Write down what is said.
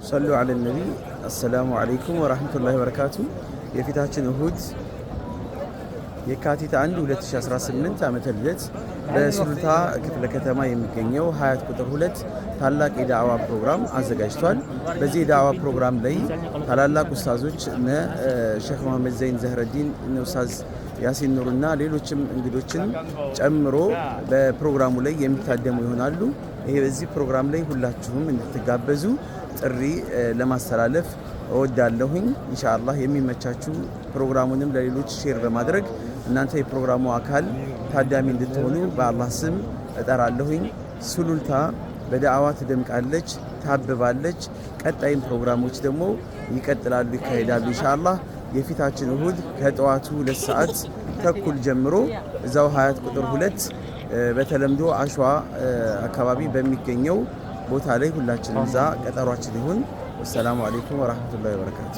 صلوا على النبي. السلام عليكم ورحمة الله وبركاته. የፊታችን እሁድ የካቲት 1 2018 ዓመተ ልደት በሱሉልታ ክፍለ ከተማ የሚገኘው ሀያት ቁጥር 2 ታላቅ የዳዕዋ ፕሮግራም አዘጋጅቷል። በዚህ የዳዕዋ ፕሮግራም ላይ ታላላቅ ኡስታዞች እነ ሼክ መሐመድ ዘይን ዘህረዲን፣ እነ ኡስታዝ ያሲን ኑርና ሌሎችም እንግዶችን ጨምሮ በፕሮግራሙ ላይ የሚታደሙ ይሆናሉ። ይሄ በዚህ ፕሮግራም ላይ ሁላችሁም እንድትጋበዙ ጥሪ ለማስተላለፍ እወዳለሁኝ። ኢንሻአላህ የሚመቻችሁ ፕሮግራሙንም ለሌሎች ሼር በማድረግ እናንተ የፕሮግራሙ አካል ታዳሚ እንድትሆኑ በአላህ ስም እጠራለሁኝ። ሱሉልታ በዳዕዋ ትደምቃለች፣ ታብባለች። ቀጣይም ፕሮግራሞች ደግሞ ይቀጥላሉ፣ ይካሄዳሉ ኢንሻአላህ። የፊታችን እሁድ ከጠዋቱ 2 ሰዓት ተኩል ጀምሮ እዛው ሀያት ቁጥር 2 በተለምዶ አሸዋ አካባቢ በሚገኘው ቦታ ላይ ሁላችንም እዛ ቀጠሯችን ይሁን። ወሰላሙ አለይኩም ወራህመቱላሂ ወበረካቱ።